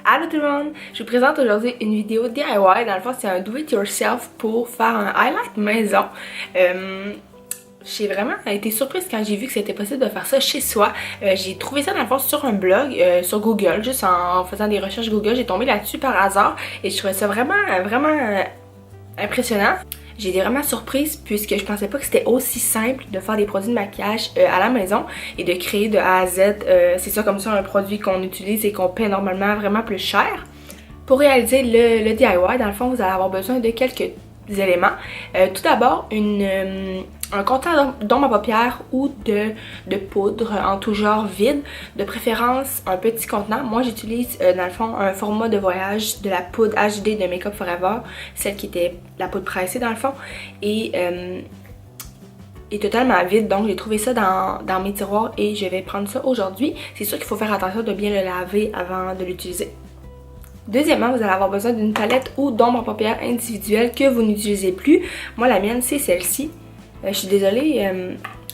Allô tout le monde! Je vous présente aujourd'hui une vidéo DIY. Dans le fond, c'est un do-it-yourself pour faire un highlight maison. J'ai vraiment été surprise quand j'ai vu que c'était possible de faire ça chez soi. J'ai trouvé ça dans le fond sur un blog, sur Google, juste en faisant des recherches Google. J'ai tombé là-dessus par hasard et je trouvais ça vraiment impressionnant. J'ai été vraiment surprise puisque je pensais pas que c'était aussi simple de faire des produits de maquillage à la maison et de créer de A à Z. C'est ça comme ça un produit qu'on utilise et qu'on paie normalement vraiment plus cher. Pour réaliser le DIY, dans le fond, vous allez avoir besoin de quelques éléments. Tout d'abord, un contenant d'ombre à paupières ou de poudre en tout genre vide, de préférence un petit contenant. Moi j'utilise dans le fond un format de voyage de la poudre HD de Make Up Forever, celle qui était la poudre pressée dans le fond, et est totalement vide, donc j'ai trouvé ça dans mes tiroirs et je vais prendre ça aujourd'hui. C'est sûr qu'il faut faire attention de bien le laver avant de l'utiliser. Deuxièmement, vous allez avoir besoin d'une palette ou d'ombre à paupières individuelle que vous n'utilisez plus. Moi la mienne c'est celle-ci. Je suis désolée,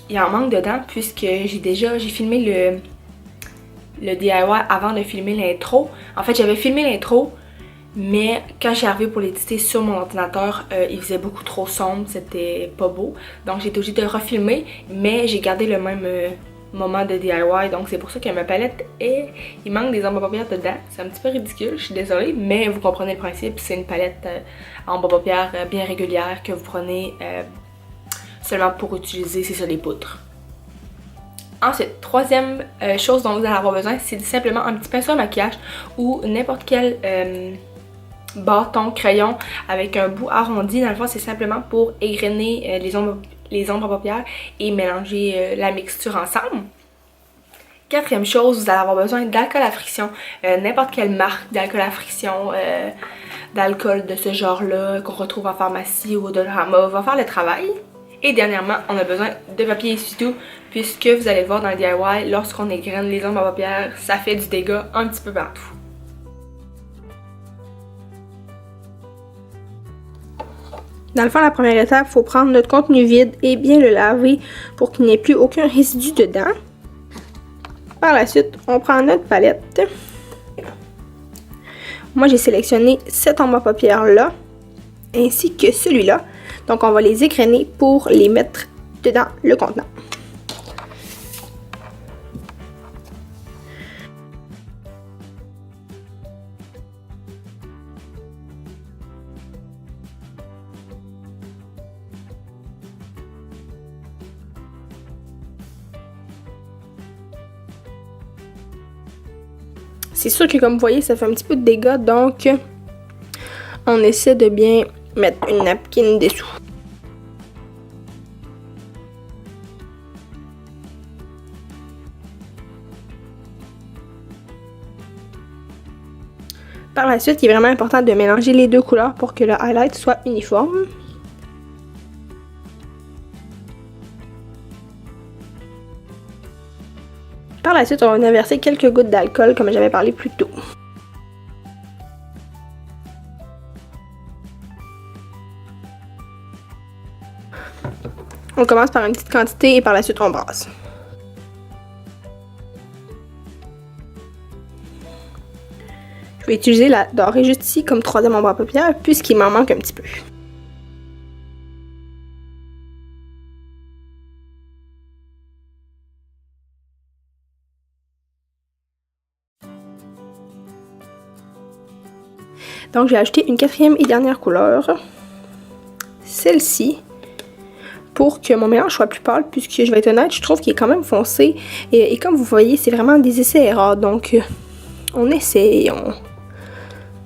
il en manque dedans puisque j'ai filmé le DIY avant de filmer l'intro. En fait, j'avais filmé l'intro, mais quand je suis arrivée pour l'éditer sur mon ordinateur, il faisait beaucoup trop sombre, c'était pas beau. Donc j'ai été obligée de refilmer, mais j'ai gardé le même moment de DIY. Donc c'est pour ça que ma palette il manque des ombres à paupières dedans. C'est un petit peu ridicule, je suis désolée, mais vous comprenez le principe. C'est une palette ombres à paupières bien régulière que vous prenez seulement pour utiliser, c'est ça, les poudres. Ensuite, troisième chose dont vous allez avoir besoin, c'est simplement un petit pinceau à maquillage ou n'importe quel bâton, crayon avec un bout arrondi. Dans le fond, c'est simplement pour égrener les ombres à paupières et mélanger la mixture ensemble. Quatrième chose, vous allez avoir besoin d'alcool à friction, n'importe quelle marque d'alcool à friction, d'alcool de ce genre-là qu'on retrouve en pharmacie ou au Dollarama va faire le travail. Et dernièrement, on a besoin de papier essuie-tout puisque vous allez le voir dans le DIY, lorsqu'on égrène les ombres à paupières, ça fait du dégât un petit peu partout. Dans le fond, la première étape, il faut prendre notre contenu vide et bien le laver pour qu'il n'y ait plus aucun résidu dedans. Par la suite, on prend notre palette. Moi, j'ai sélectionné cette ombre à paupières là, ainsi que celui-là. Donc, on va les égrener pour les mettre dedans le contenant. C'est sûr que comme vous voyez, ça fait un petit peu de dégâts, donc on essaie de bien mettre une napkin dessous. Par la suite, il est vraiment important de mélanger les deux couleurs pour que le highlight soit uniforme. Par la suite, on va venir verser quelques gouttes d'alcool comme j'avais parlé plus tôt. On commence par une petite quantité et par la suite on brasse. Je vais utiliser la dorée juste ici comme troisième ombre à paupières puisqu'il m'en manque un petit peu. Donc j'ai ajouté une quatrième et dernière couleur, celle-ci, pour que mon mélange soit plus pâle, puisque je vais être honnête, je trouve qu'il est quand même foncé. Et comme vous voyez, c'est vraiment des essais erreurs. Donc on essaie,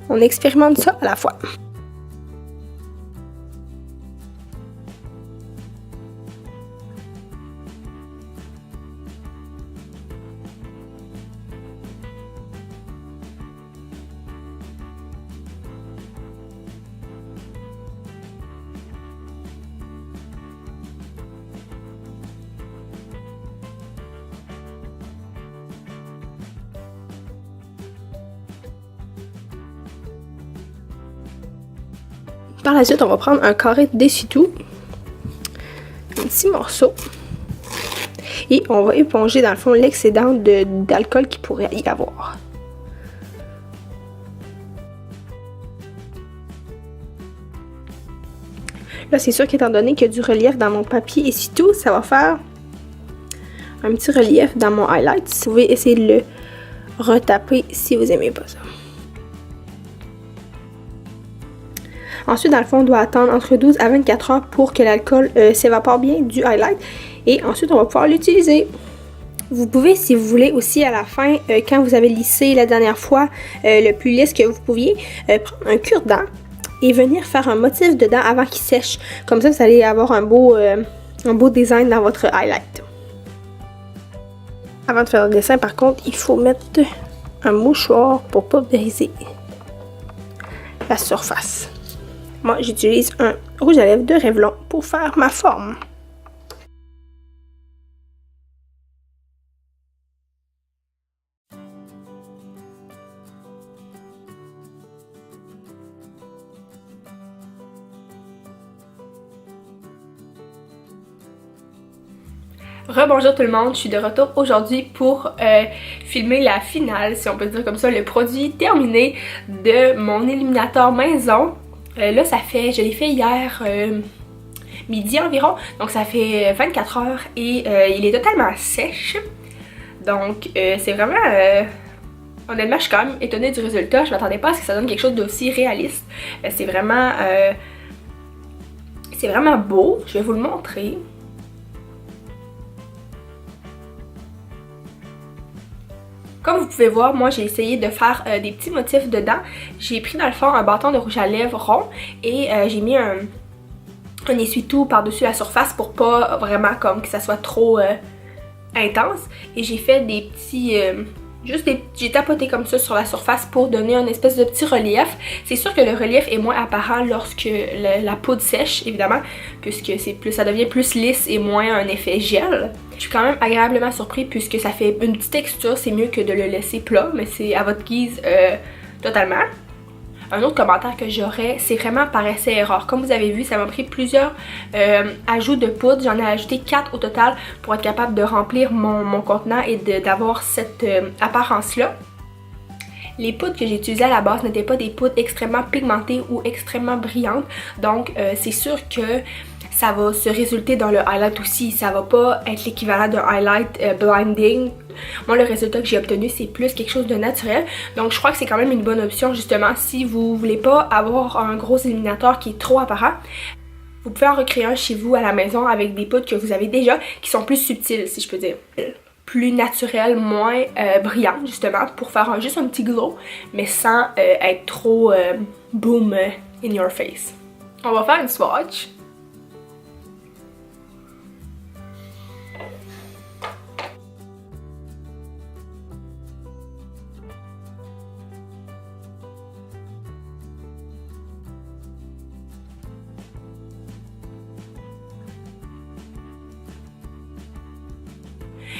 on expérimente ça à la fois. Par la suite, on va prendre un carré d'essuie-tout, un petit morceau, et on va éponger dans le fond l'excédent d'alcool qu'il pourrait y avoir. Là, c'est sûr qu'étant donné qu'il y a du relief dans mon papier essuie-tout, ça va faire un petit relief dans mon highlight. Vous pouvez essayer de le retaper si vous aimez pas ça. Ensuite, dans le fond, on doit attendre entre 12 à 24 heures pour que l'alcool s'évapore bien du highlight. Et ensuite, on va pouvoir l'utiliser. Vous pouvez, si vous voulez, aussi à la fin, quand vous avez lissé la dernière fois le plus lisse que vous pouviez, prendre un cure-dent et venir faire un motif dedans avant qu'il sèche. Comme ça, vous allez avoir un beau design dans votre highlight. Avant de faire le dessin, par contre, il faut mettre un mouchoir pour pas briser la surface. Moi, j'utilise un rouge à lèvres de Revlon pour faire ma forme. Rebonjour tout le monde, je suis de retour aujourd'hui pour filmer la finale, si on peut dire comme ça, le produit terminé de mon illuminateur maison. Là, je l'ai fait hier midi environ, donc ça fait 24 heures et il est totalement sèche. Donc c'est vraiment... honnêtement, je suis quand même étonnée du résultat, je m'attendais pas à ce que ça donne quelque chose d'aussi réaliste. C'est vraiment beau, je vais vous le montrer. Comme vous pouvez voir, moi j'ai essayé de faire des petits motifs dedans. J'ai pris dans le fond un bâton de rouge à lèvres rond et j'ai mis un essuie-tout par-dessus la surface pour pas vraiment comme que ça soit trop intense. Et j'ai fait des petits... j'ai tapoté comme ça sur la surface pour donner un espèce de petit relief. C'est sûr que le relief est moins apparent lorsque la poudre sèche, évidemment, puisque ça devient plus lisse et moins un effet gel. Je suis quand même agréablement surpris puisque ça fait une petite texture, c'est mieux que de le laisser plat, mais c'est à votre guise totalement. Un autre commentaire que j'aurais, c'est vraiment par essai-erreur. Comme vous avez vu, ça m'a pris plusieurs ajouts de poudre. J'en ai ajouté 4 au total pour être capable de remplir mon contenant et d'avoir cette apparence-là. Les poudres que j'ai utilisées à la base n'étaient pas des poudres extrêmement pigmentées ou extrêmement brillantes. Donc c'est sûr que ça va se résulter dans le highlight aussi. Ça va pas être l'équivalent d'un highlight blinding. Moi, le résultat que j'ai obtenu, c'est plus quelque chose de naturel. Donc, je crois que c'est quand même une bonne option, justement, si vous voulez pas avoir un gros illuminateur qui est trop apparent. Vous pouvez en recréer un chez vous à la maison avec des poudres que vous avez déjà, qui sont plus subtiles, si je peux dire. Plus naturelles, moins brillantes, justement, pour faire juste un petit glow, mais sans être trop boom in your face. On va faire une swatch.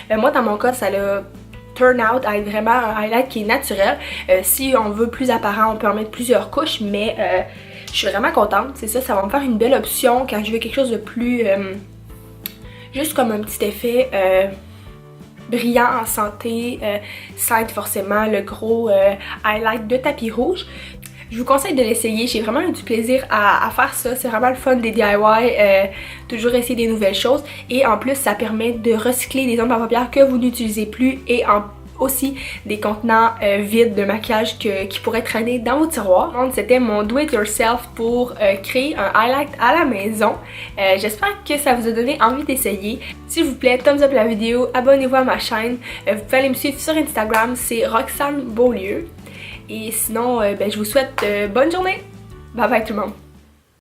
Moi, dans mon cas, ça l'a turn out à être vraiment un highlight qui est naturel. Si on veut plus apparent, on peut en mettre plusieurs couches, mais je suis vraiment contente. C'est ça, ça va me faire une belle option quand je veux quelque chose de plus... juste comme un petit effet brillant en santé, sans être forcément le gros highlight de tapis rouge. Je vous conseille de l'essayer, j'ai vraiment eu du plaisir à faire ça, c'est vraiment le fun des DIY, toujours essayer des nouvelles choses et en plus ça permet de recycler des ombres à paupières que vous n'utilisez plus et aussi des contenants vides de maquillage qui pourraient traîner dans vos tiroirs. Donc c'était mon do it yourself pour créer un highlight à la maison. J'espère que ça vous a donné envie d'essayer. S'il vous plaît, thumbs up la vidéo, abonnez-vous à ma chaîne, vous pouvez aller me suivre sur Instagram, c'est Roxane Beaulieu. Et sinon, je vous souhaite bonne journée. Bye bye tout le monde.